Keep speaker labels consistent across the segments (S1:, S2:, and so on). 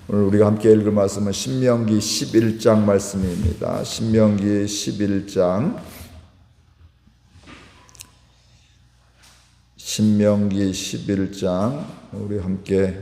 S1: 오늘 우리가 함께 읽을 말씀은 신명기 11장 말씀입니다. 신명기 11장 우리 함께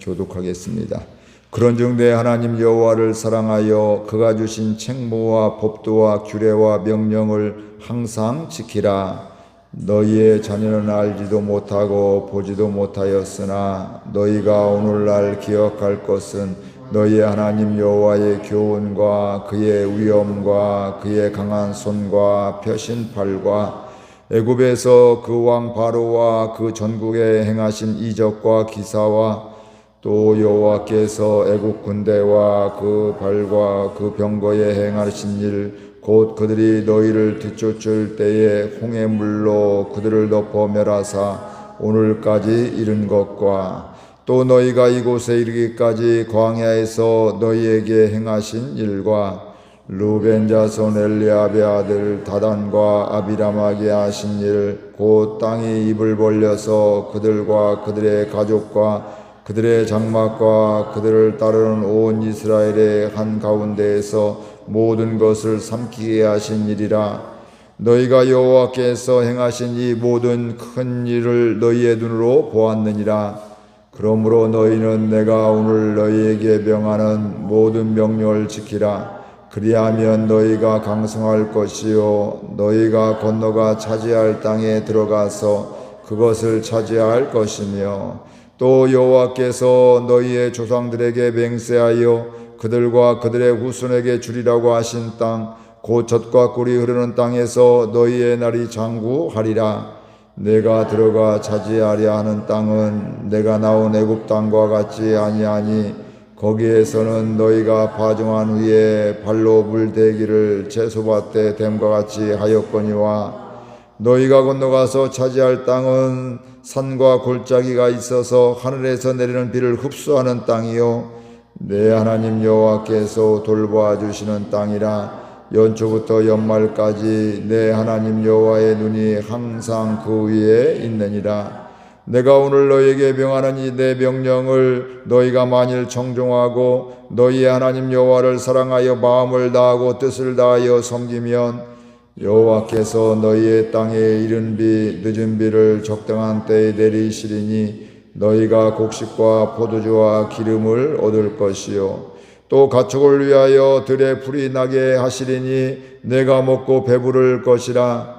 S1: 교독하겠습니다. 그런즉 내 하나님 여호와를 사랑하여 그가 주신 책무와 법도와 규례와 명령을 항상 지키라. 너희의 자녀는 알지도 못하고 보지도 못하였으나 너희가 오늘날 기억할 것은 너희의 하나님 여호와의 교훈과 그의 위엄과 그의 강한 손과 펴신 팔과 애굽에서 그 왕 바로와 그 전국에 행하신 이적과 기사와 또 여호와께서 애굽 군대와 그 발과 그 병거에 행하신 일 곧 그들이 너희를 뒤쫓을 때에 홍해 물로 그들을 덮어 멸하사 오늘까지 이른 것과 또 너희가 이곳에 이르기까지 광야에서 너희에게 행하신 일과 르벤 자손 엘리압의 아들 다단과 아비람에게 하신 일 곧 땅이 입을 벌려서 그들과 그들의 가족과 그들의 장막과 그들을 따르는 온 이스라엘의 한가운데에서 모든 것을 삼키게 하신 일이라. 너희가 여호와께서 행하신 이 모든 큰 일을 너희의 눈으로 보았느니라. 그러므로 너희는 내가 오늘 너희에게 명하는 모든 명령을 지키라. 그리하면 너희가 강성할 것이요 너희가 건너가 차지할 땅에 들어가서 그것을 차지할 것이며 또 여호와께서 너희의 조상들에게 맹세하여 그들과 그들의 후손에게 주리라고 하신 땅 곧 젖과 꿀이 흐르는 땅에서 너희의 날이 장구하리라. 내가 들어가 차지하려 하는 땅은 내가 나온 애굽 땅과 같지 아니하니 거기에서는 너희가 파종한 후에 발로 물대기를 채소밭에 댐과 같이 하였거니와 너희가 건너가서 차지할 땅은 산과 골짜기가 있어서 하늘에서 내리는 비를 흡수하는 땅이요 내 하나님 여호와께서 돌보아 주시는 땅이라. 연초부터 연말까지 내 하나님 여호와의 눈이 항상 그 위에 있느니라. 내가 오늘 너희에게 명하는 이 내 명령을 너희가 만일 청종하고 너희의 하나님 여호와를 사랑하여 마음을 다하고 뜻을 다하여 섬기면 여호와께서 너희의 땅에 이른 비 늦은 비를 적당한 때에 내리시리니 너희가 곡식과 포도주와 기름을 얻을 것이요 또 가축을 위하여 들에 풀이 나게 하시리니 내가 먹고 배부를 것이라.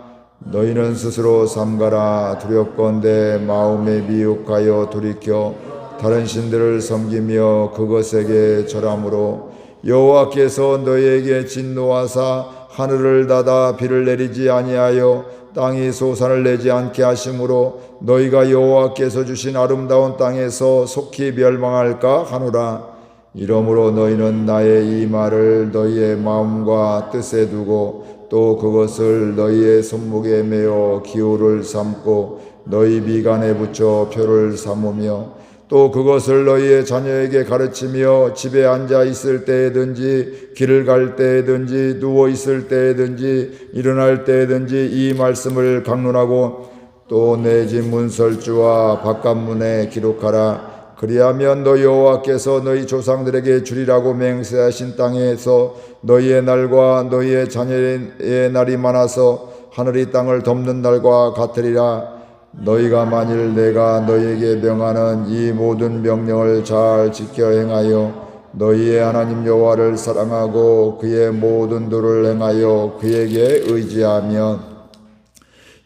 S1: 너희는 스스로 삼가라. 두렵건대 마음에 미혹하여 돌이켜 다른 신들을 섬기며 그것에게 절함으로 여호와께서 너희에게 진노하사 하늘을 닫아 비를 내리지 아니하여 땅이 소산을 내지 않게 하심으로 너희가 여호와께서 주신 아름다운 땅에서 속히 멸망할까 하노라. 이러므로 너희는 나의 이 말을 너희의 마음과 뜻에 두고 또 그것을 너희의 손목에 메어 기호를 삼고 너희 미간에 붙여 표를 삼으며 또 그것을 너희의 자녀에게 가르치며 집에 앉아 있을 때에든지 길을 갈 때에든지 누워 있을 때에든지 일어날 때에든지 이 말씀을 강론하고 또 내 집 문설주와 바깥문에 기록하라. 그리하면 너 여호와께서 너희 조상들에게 주리라고 맹세하신 땅에서 너희의 날과 너희의 자녀의 날이 많아서 하늘이 땅을 덮는 날과 같으리라. 너희가 만일 내가 너희에게 명하는 이 모든 명령을 잘 지켜 행하여 너희의 하나님 여호와를 사랑하고 그의 모든 도를 행하여 그에게 의지하면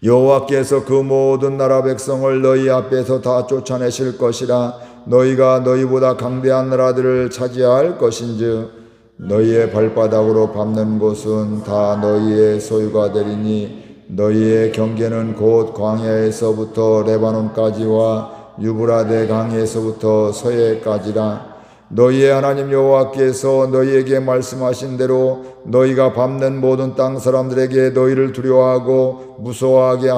S1: 여호와께서 그 모든 나라 백성을 너희 앞에서 다 쫓아내실 것이라. 너희가 너희보다 강대한 나라들을 차지할 것인즉 너희의 발바닥으로 밟는 곳은 다 너희의 소유가 되리니 너희의 경계는 곧 광야에서부터 레바논까지와 유브라데 강에서부터 서해까지라. 너희의 하나님 여호와께서 너희에게 말씀하신 대로 너희가 밟는 모든 땅 사람들에게 너희를 두려워하고 무서워하게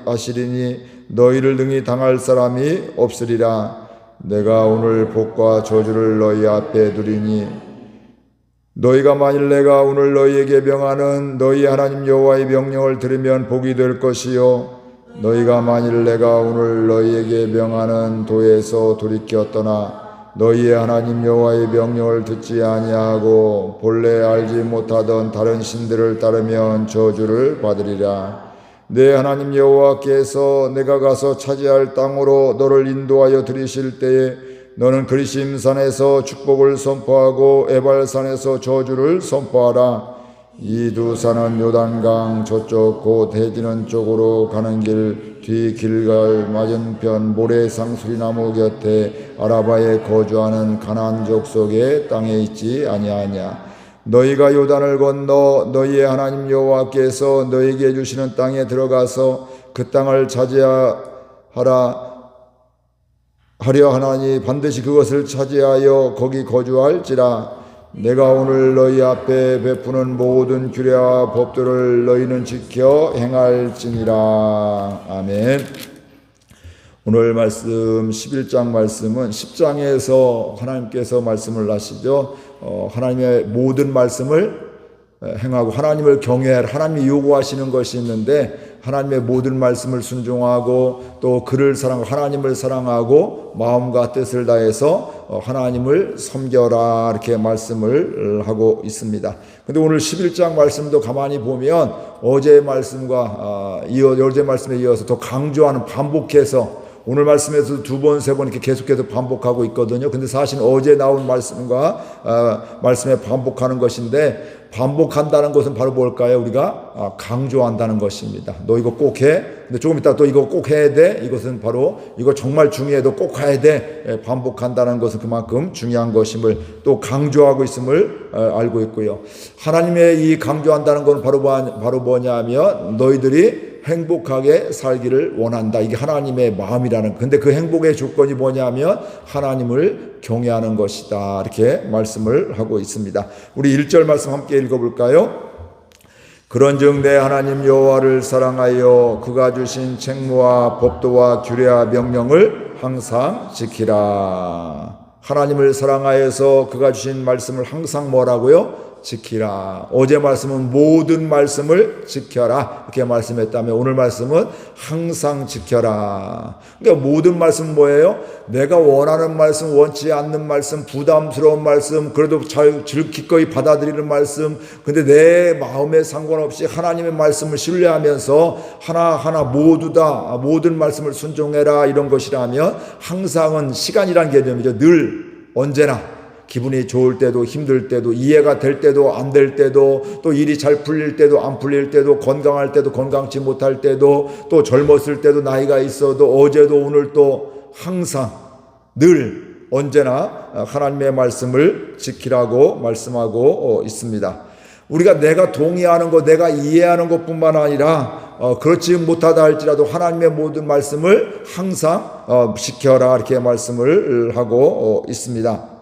S1: 하시리니 너희를 능히 당할 사람이 없으리라. 내가 오늘 복과 저주를 너희 앞에 두리니 너희가 만일 내가 오늘 너희에게 명하는 너희 하나님 여호와의 명령을 들으면 복이 될 것이요 너희가 만일 내가 오늘 너희에게 명하는 도에서 돌이켜 떠나 너희의 하나님 여호와의 명령을 듣지 아니하고 본래 알지 못하던 다른 신들을 따르면 저주를 받으리라. 내 하나님 여호와께서 내가 가서 차지할 땅으로 너를 인도하여 들이실 때에 너는 그리심산에서 축복을 선포하고 에발산에서 저주를 선포하라. 이 두 산은 요단강 저쪽 곧 해지는 쪽으로 가는 길 뒤 길갈 맞은편 모래상수리나무 곁에 아라바에 거주하는 가나안 족속의 땅에 있지 아니하냐. 너희가 요단을 건너 너희의 하나님 여호와께서 너희에게 주시는 땅에 들어가서 그 땅을 차지하려 하나니 반드시 그것을 차지하여 거기 거주할지라. 내가 오늘 너희 앞에 베푸는 모든 규례와 법들을 너희는 지켜 행할지니라. 아멘. 오늘 말씀 11장 말씀은 10장에서 하나님께서 말씀을 하시죠. 하나님의 모든 말씀을 행하고 하나님을 경외하라. 하나님이 요구하시는 것이 있는데 하나님의 모든 말씀을 순종하고 또 그를 사랑하고 하나님을 사랑하고 마음과 뜻을 다해서 하나님을 섬겨라 이렇게 말씀을 하고 있습니다. 근데 오늘 11장 말씀도 가만히 보면 어제 말씀과 어제 말씀에 이어서 더 강조하는 반복해서 오늘 말씀에서 두 번, 세 번 이렇게 계속해서 반복하고 있거든요. 근데 사실 어제 나온 말씀과 말씀에 반복하는 것인데 반복한다는 것은 바로 뭘까요? 우리가 강조한다는 것입니다. 너 이거 꼭 해. 근데 조금 이따 또 이거 꼭 해야 돼. 이것은 바로 이거 정말 중요해도 꼭 해야 돼. 반복한다는 것은 그만큼 중요한 것임을 또 강조하고 있음을 알고 있고요. 하나님의 이 강조한다는 건 바로 뭐냐 하면 너희들이 행복하게 살기를 원한다. 이게 하나님의 마음이라는. 근데 그 행복의 조건이 뭐냐면 하나님을 경외하는 것이다. 이렇게 말씀을 하고 있습니다. 우리 1절 말씀 함께 읽어볼까요? 그런즉 내 하나님 여호와를 사랑하여 그가 주신 책무와 법도와 규례와 명령을 항상 지키라. 하나님을 사랑하여서 그가 주신 말씀을 항상 뭐라고요? 지키라. 어제 말씀은 모든 말씀을 지켜라 이렇게 말씀했다면 오늘 말씀은 항상 지켜라. 그러니까 모든 말씀은 뭐예요? 내가 원하는 말씀, 원치 않는 말씀, 부담스러운 말씀, 그래도 잘 기꺼이 받아들이는 말씀, 근데 내 마음에 상관없이 하나님의 말씀을 신뢰하면서 하나하나 모두 다 모든 말씀을 순종해라 이런 것이라면 항상은 시간이란 개념이죠. 늘 언제나 기분이 좋을 때도 힘들 때도 이해가 될 때도 안 될 때도 또 일이 잘 풀릴 때도 안 풀릴 때도 건강할 때도 건강치 못할 때도 또 젊었을 때도 나이가 있어도 어제도 오늘도 항상 늘 언제나 하나님의 말씀을 지키라고 말씀하고 있습니다. 우리가 내가 동의하는 것 내가 이해하는 것뿐만 아니라 그렇지 못하다 할지라도 하나님의 모든 말씀을 항상 지켜라 이렇게 말씀을 하고 있습니다.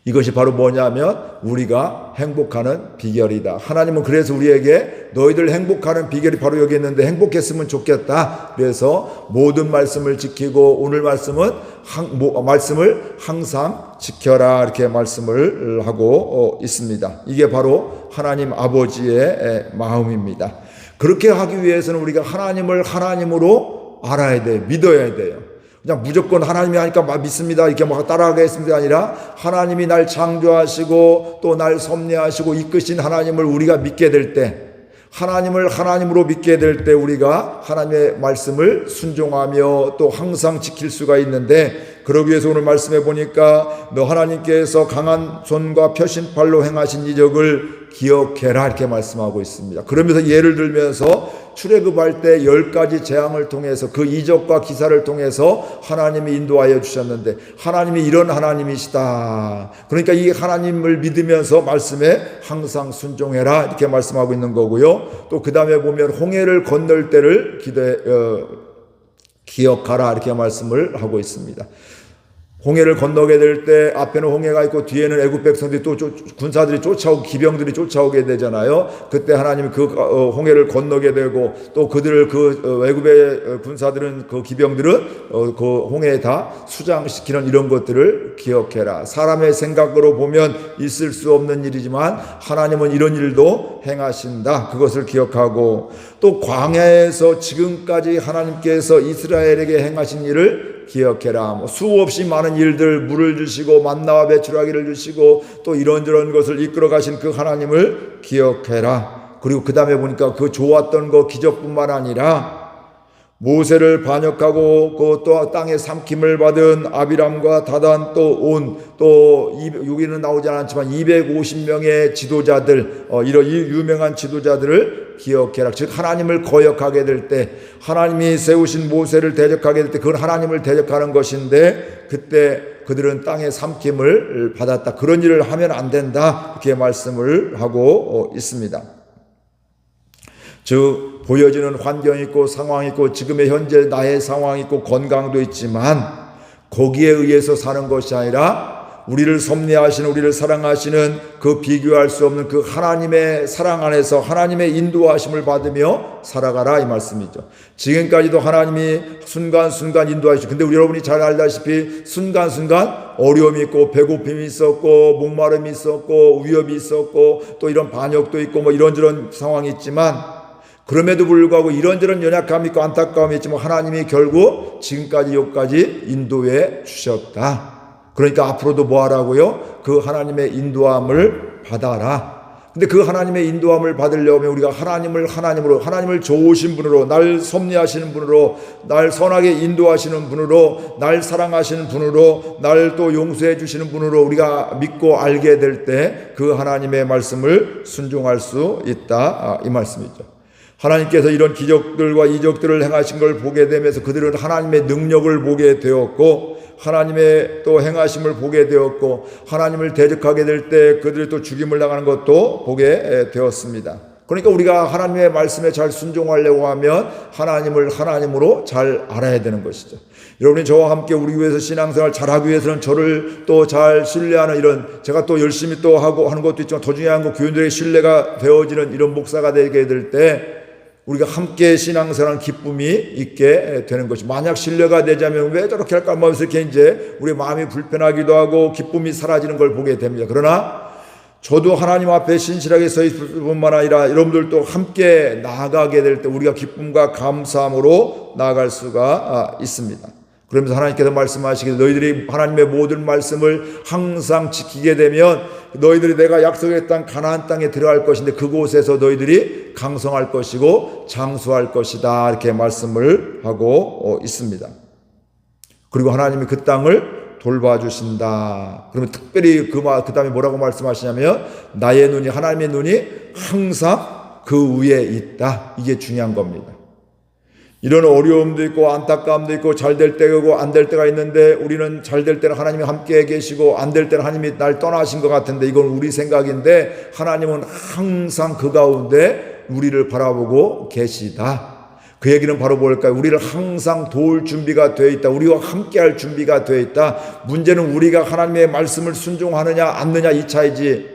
S1: 이것이 바로 뭐냐면 우리가 행복하는 비결이다. 하나님은 그래서 우리에게 너희들 행복하는 비결이 바로 여기 있는데 행복했으면 좋겠다. 그래서 모든 말씀을 지키고 오늘 말씀은 말씀을 항상 지켜라 이렇게 말씀을 하고 있습니다. 이게 바로 하나님 아버지의 마음입니다. 그렇게 하기 위해서는 우리가 하나님을 하나님으로 알아야 돼요. 믿어야 돼요. 그냥 무조건 하나님이 하니까 믿습니다 이렇게 막 따라가겠습니다 아니라 하나님이 날 창조하시고 또 날 섭리하시고 이끄신 하나님을 우리가 믿게 될 때 하나님을 하나님으로 믿게 될 때 우리가 하나님의 말씀을 순종하며 또 항상 지킬 수가 있는데 그러기 위해서 오늘 말씀해 보니까 너 하나님께서 강한 손과 펴신팔로 행하신 이적을 기억해라 이렇게 말씀하고 있습니다. 그러면서 예를 들면서 출애굽할 때 10가지 재앙을 통해서 그 이적과 기사를 통해서 하나님이 인도하여 주셨는데 하나님이 이런 하나님이시다. 그러니까 이 하나님을 믿으면서 말씀에 항상 순종해라 이렇게 말씀하고 있는 거고요. 또 그 다음에 보면 홍해를 건널 때를 기억하라 이렇게 말씀을 하고 있습니다. 홍해를 건너게 될 때 앞에는 홍해가 있고 뒤에는 애굽 백성들이 또 군사들이 쫓아오고 기병들이 쫓아오게 되잖아요. 그때 하나님이 그 홍해를 건너게 되고 또 그들을 애굽의 군사들은 그 기병들은 그 홍해에 다 수장시키는 이런 것들을 기억해라. 사람의 생각으로 보면 있을 수 없는 일이지만 하나님은 이런 일도 행하신다. 그것을 기억하고 또 광야에서 지금까지 하나님께서 이스라엘에게 행하신 일을 일을 기억해라. 수없이 많은 일들, 물을 주시고 만나와 배추라기를 주시고 또 이런저런 것을 이끌어 가신 그 하나님을 기억해라. 그리고 그 다음에 보니까 그 좋았던 거 기적뿐만 아니라 모세를 반역하고 그 또 땅에 삼킴을 받은 아비람과 다단 또 여기는 나오지 않았지만 250명의 지도자들, 이런 유명한 지도자들을 기억해라. 즉 하나님을 거역하게 될 때, 하나님이 세우신 모세를 대적하게 될 때 그건 하나님을 대적하는 것인데 그때 그들은 땅에 삼킴을 받았다. 그런 일을 하면 안 된다. 이렇게 말씀을 하고 있습니다. 즉 보여지는 환경이 있고 상황이 있고 지금의 현재 나의 상황이 있고 건강도 있지만 거기에 의해서 사는 것이 아니라 우리를 섭리하시는, 우리를 사랑하시는 그 비교할 수 없는 그 하나님의 사랑 안에서 하나님의 인도하심을 받으며 살아가라, 이 말씀이죠. 지금까지도 하나님이 순간순간 인도하시죠. 근데 여러분이 잘 알다시피 순간순간 어려움이 있고 배고픔이 있었고 목마름이 있었고 위협이 있었고 또 이런 반역도 있고 뭐 이런저런 상황이 있지만 그럼에도 불구하고 이런저런 연약함이 있고 안타까움이 있지만 하나님이 결국 지금까지 여기까지 인도해 주셨다. 그러니까 앞으로도 뭐 하라고요? 그 하나님의 인도함을 받아라. 근데 그 하나님의 인도함을 받으려면 우리가 하나님을 좋으신 분으로, 날 섭리하시는 분으로, 날 선하게 인도하시는 분으로, 날 사랑하시는 분으로, 날 또 용서해 주시는 분으로 우리가 믿고 알게 될 때 그 하나님의 말씀을 순종할 수 있다, 이 말씀이죠. 하나님께서 이런 기적들과 이적들을 행하신 걸 보게 되면서 그들은 하나님의 능력을 보게 되었고 하나님의 또 행하심을 보게 되었고 하나님을 대적하게 될 때 그들이 또 죽임을 당하는 것도 보게 되었습니다. 그러니까 우리가 하나님의 말씀에 잘 순종하려고 하면 하나님을 하나님으로 잘 알아야 되는 것이죠. 여러분이 저와 함께 우리 교회에서 신앙생활 잘하기 위해서는 저를 또 잘 신뢰하는 이런, 제가 또 열심히 또 하고 하는 것도 있지만 더 중요한 건 교인들의 신뢰가 되어지는 이런 목사가 되게 될 때 우리가 함께 신앙생활하는 기쁨이 있게 되는 것이, 만약 신뢰가 되자면 왜 저렇게 할까 하면서 이렇게 이제 우리 마음이 불편하기도 하고 기쁨이 사라지는 걸 보게 됩니다. 그러나 저도 하나님 앞에 신실하게 서 있을 뿐만 아니라 여러분들도 함께 나아가게 될 때 우리가 기쁨과 감사함으로 나아갈 수가 있습니다. 그러면서 하나님께서 말씀하시기를 너희들이 하나님의 모든 말씀을 항상 지키게 되면 너희들이 내가 약속했던 가나안 땅에 들어갈 것인데 그곳에서 너희들이 강성할 것이고 장수할 것이다, 이렇게 말씀을 하고 있습니다. 그리고 하나님이 그 땅을 돌봐주신다. 그러면 특별히 그 다음에 뭐라고 말씀하시냐면 나의 눈이, 하나님의 눈이 항상 그 위에 있다. 이게 중요한 겁니다. 이런 어려움도 있고 안타까움도 있고 잘 될 때가 있고 안 될 때가 있는데 우리는 잘 될 때는 하나님이 함께 계시고 안 될 때는 하나님이 날 떠나신 것 같은데 이건 우리 생각인데 하나님은 항상 그 가운데 우리를 바라보고 계시다. 그 얘기는 바로 뭘까요? 우리를 항상 도울 준비가 되어 있다. 우리와 함께할 준비가 되어 있다. 문제는 우리가 하나님의 말씀을 순종하느냐 않느냐 이 차이지,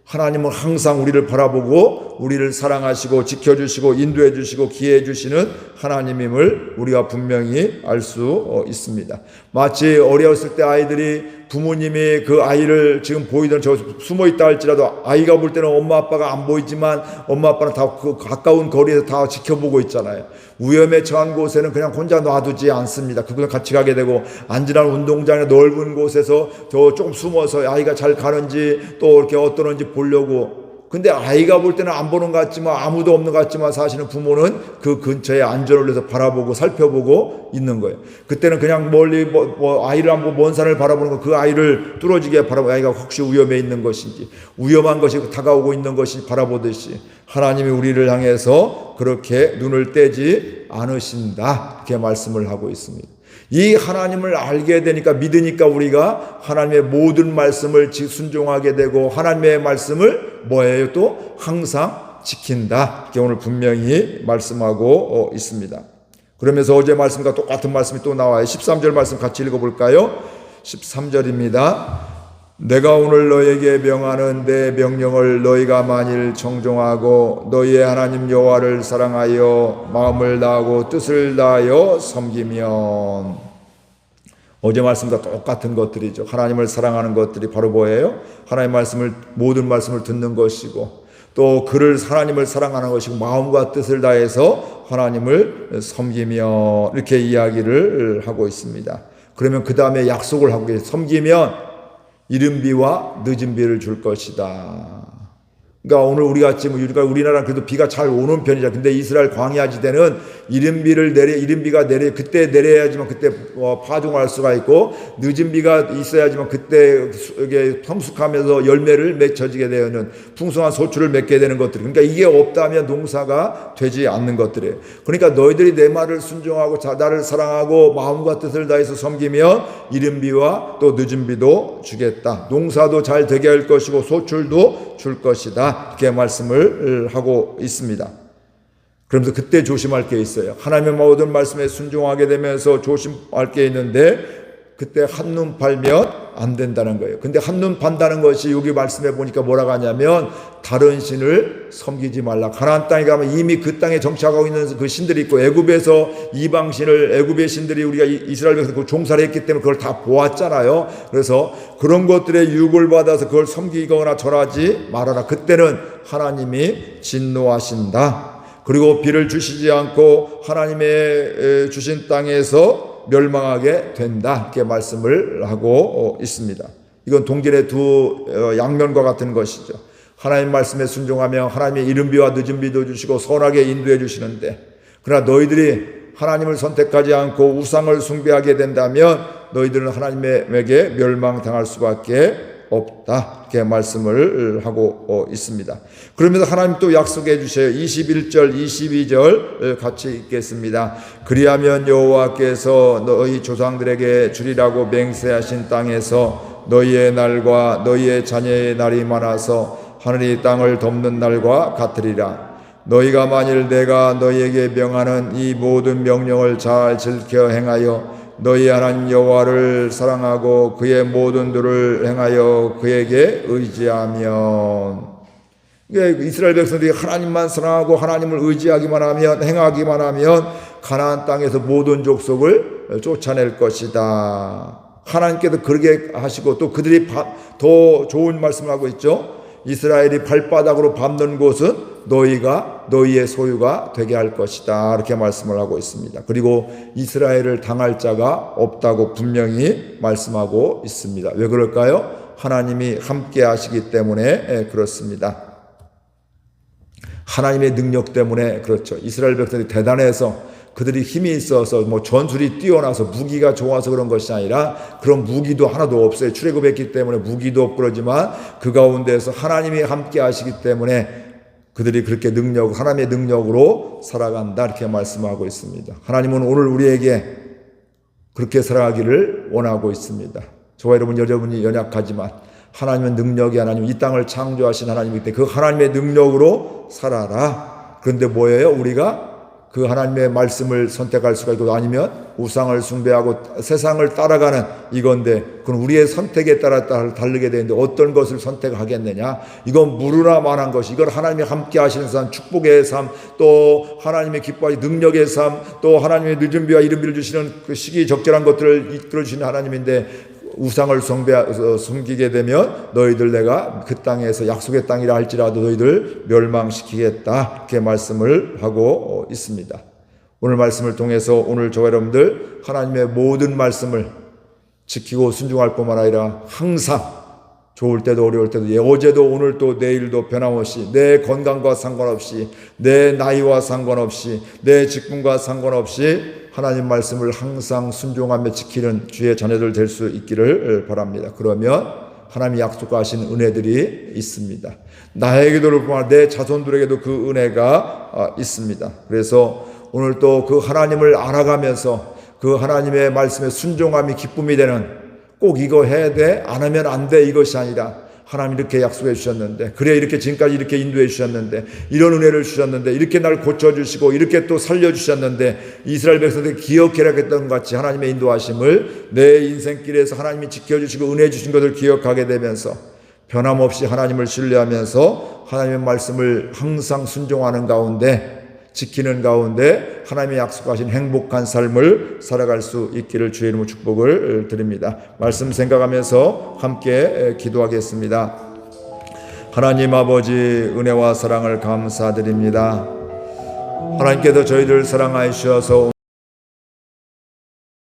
S1: 하나님은 항상 우리를 바라보고 우리를 사랑하시고 지켜주시고 인도해주시고 기회해주시는 하나님임을 우리가 분명히 알 수 있습니다. 마치 어렸을 때 아이들이 부모님이 그 아이를 지금 보이던 저 숨어있다 할지라도 아이가 볼 때는 엄마 아빠가 안 보이지만 엄마 아빠는 다 그 가까운 거리에서 다 지켜보고 있잖아요. 위험에 처한 곳에는 그냥 혼자 놔두지 않습니다. 그분은 같이 가게 되고 안전한 운동장의 넓은 곳에서 저 조금 숨어서 아이가 잘 가는지 또 이렇게 어떠는지 보려고. 근데 아이가 볼 때는 안 보는 것 같지만 아무도 없는 것 같지만 사실은 부모는 그 근처에 안전을 위해서 바라보고 살펴보고 있는 거예요. 그때는 그냥 멀리 아이를 한번 먼 산을 바라보는 거, 그 아이를 뚫어지게 바라보고 아이가 혹시 위험에 있는 것인지 위험한 것이 다가오고 있는 것이 바라보듯이 하나님이 우리를 향해서 그렇게 눈을 떼지 않으신다, 이렇게 말씀을 하고 있습니다. 이 하나님을 알게 되니까 믿으니까 우리가 하나님의 모든 말씀을 순종하게 되고 하나님의 말씀을 뭐예요? 또 항상 지킨다, 이렇게 오늘 분명히 말씀하고 있습니다. 그러면서 어제 말씀과 똑같은 말씀이 또 나와요. 13절 말씀 같이 읽어볼까요? 13절입니다. 내가 오늘 너에게 명하는 내 명령을 너희가 만일 정종하고 너희의 하나님 여호와를 사랑하여 마음을 다하고 뜻을 다하여 섬기면, 어제 말씀과 똑같은 것들이죠. 하나님을 사랑하는 것들이 바로 뭐예요? 하나님의 말씀을, 모든 말씀을 듣는 것이고 또 그를, 하나님을 사랑하는 것이고 마음과 뜻을 다해서 하나님을 섬기며, 이렇게 이야기를 하고 있습니다. 그러면 그 다음에 약속을 하고 계세요. 섬기면 이른 비와 늦은 비를 줄 것이다. 그러니까 오늘 우리 같이 우리나라 그래도 비가 잘 오는 편이죠. 근데 이스라엘 광야 지대는 이른 비가 그때 내려야지만 그때 파종할 수가 있고, 늦은 비가 있어야지만 그때 이게 성숙하면서 열매를 맺혀지게 되는 풍성한 소출을 맺게 되는 것들. 그러니까 이게 없다면 농사가 되지 않는 것들이에요. 그러니까 너희들이 내 말을 순종하고 나를 사랑하고 마음과 뜻을 다해서 섬기면 이른 비와 또 늦은 비도 주겠다. 농사도 잘 되게 할 것이고 소출도 줄 것이다. 이렇게 말씀을 하고 있습니다. 그러면서 그때 조심할 게 있어요. 하나님의 모든 말씀에 순종하게 되면서 조심할 게 있는데, 그때 한눈 팔면 안 된다는 거예요. 근데 한눈 판다는 것이 여기 말씀해 보니까 뭐라고 하냐면, 다른 신을 섬기지 말라. 가나안 땅에 가면 이미 그 땅에 정착하고 있는 그 신들이 있고, 애굽에서 이방신을, 애굽의 신들이 우리가 이스라엘 백성들 종살이 했기 때문에 그걸 다 보았잖아요. 그래서 그런 것들에 유혹을 받아서 그걸 섬기거나 절하지 말아라. 그때는 하나님이 진노하신다. 그리고 비를 주시지 않고 하나님의 주신 땅에서 멸망하게 된다. 이렇게 말씀을 하고 있습니다. 이건 동전의 두 양면과 같은 것이죠. 하나님 말씀에 순종하면 하나님의 이른 비와 늦은 비도 주시고 선하게 인도해 주시는데, 그러나 너희들이 하나님을 선택하지 않고 우상을 숭배하게 된다면 너희들은 하나님에게 멸망당할 수밖에 없다. 이렇게 말씀을 하고 있습니다. 그러면서 하나님 또 약속해 주셔요. 21절 22절 같이 읽겠습니다. 그리하면 여호와께서 너희 조상들에게 주리라고 맹세하신 땅에서 너희의 날과 너희의 자녀의 날이 많아서 하늘이 땅을 덮는 날과 같으리라. 너희가 만일 내가 너희에게 명하는 이 모든 명령을 잘 지켜 행하여 너희 하나님 여호와를 사랑하고 그의 모든 도를 행하여 그에게 의지하면, 이스라엘 백성들이 하나님만 사랑하고 하나님을 의지하기만 하면, 행하기만 하면 가나안 땅에서 모든 족속을 쫓아낼 것이다. 하나님께서 그렇게 하시고, 또 그들이 더 좋은 말씀을 하고 있죠. 이스라엘이 발바닥으로 밟는 곳은 너희가 너희의 소유가 되게 할 것이다. 이렇게 말씀을 하고 있습니다. 그리고 이스라엘을 당할 자가 없다고 분명히 말씀하고 있습니다. 왜 그럴까요? 하나님이 함께 하시기 때문에 그렇습니다. 하나님의 능력 때문에 그렇죠. 이스라엘 백성들이 대단해서, 그들이 힘이 있어서 전술이 뛰어나서 무기가 좋아서 그런 것이 아니라 그런 무기도 하나도 없어요. 출애굽했기 때문에 무기도 없고, 그러지만 그 가운데서 하나님이 함께 하시기 때문에 그들이 그렇게 하나님의 능력으로 살아간다. 이렇게 말씀하고 있습니다. 하나님은 오늘 우리에게 그렇게 살아가기를 원하고 있습니다. 저와 여러분이 연약하지만 하나님은 능력이, 하나님 이 땅을 창조하신 하나님이기 때문에 그 하나님의 능력으로 살아라. 그런데 뭐예요? 우리가 그 하나님의 말씀을 선택할 수가 있고, 아니면 우상을 숭배하고 세상을 따라가는 이건데, 그건 우리의 선택에 따라 다르게 되는데 어떤 것을 선택하겠느냐? 이건 무르나 만한 것이, 이건 하나님이 함께 하시는 삶, 축복의 삶, 또 하나님의 기뻐하시 능력의 삶, 또 하나님의 늦은 비와 이른 비를 주시는 그 시기 적절한 것들을 이끌어 주시는 하나님인데, 우상을 숨기게 되면 너희들 내가 그 땅에서 약속의 땅이라 할지라도 너희들 멸망시키겠다. 이렇게 말씀을 하고 있습니다. 오늘 말씀을 통해서 오늘 저와 여러분들 하나님의 모든 말씀을 지키고 순종할 뿐만 아니라 항상 좋을 때도 어려울 때도, 어제도 오늘도 내일도 변함없이, 내 건강과 상관없이, 내 나이와 상관없이, 내 직분과 상관없이 하나님 말씀을 항상 순종하며 지키는 주의 자녀들 될 수 있기를 바랍니다. 그러면 하나님이 약속하신 은혜들이 있습니다. 나에게도 뿐만 아니라 내 자손들에게도 그 은혜가 있습니다. 그래서 오늘 또 그 하나님을 알아가면서 그 하나님의 말씀에 순종함이 기쁨이 되는, 꼭 이거 해야 돼, 안 하면 안 돼, 이것이 아니라 하나님 이렇게 약속해 주셨는데, 그래 이렇게 지금까지 이렇게 인도해 주셨는데, 이런 은혜를 주셨는데, 이렇게 날 고쳐주시고 이렇게 또 살려주셨는데, 이스라엘 백성들이 기억해라 했던 것 같이 하나님의 인도하심을 내 인생길에서 하나님이 지켜주시고 은혜 주신 것을 기억하게 되면서 변함없이 하나님을 신뢰하면서 하나님의 말씀을 항상 순종하는 가운데, 지키는 가운데 하나님의 약속하신 행복한 삶을 살아갈 수 있기를 주의 이름으로 축복을 드립니다. 말씀 생각하면서 함께 기도하겠습니다. 하나님 아버지, 은혜와 사랑을 감사드립니다. 하나님께서 저희를 사랑하여 주셔서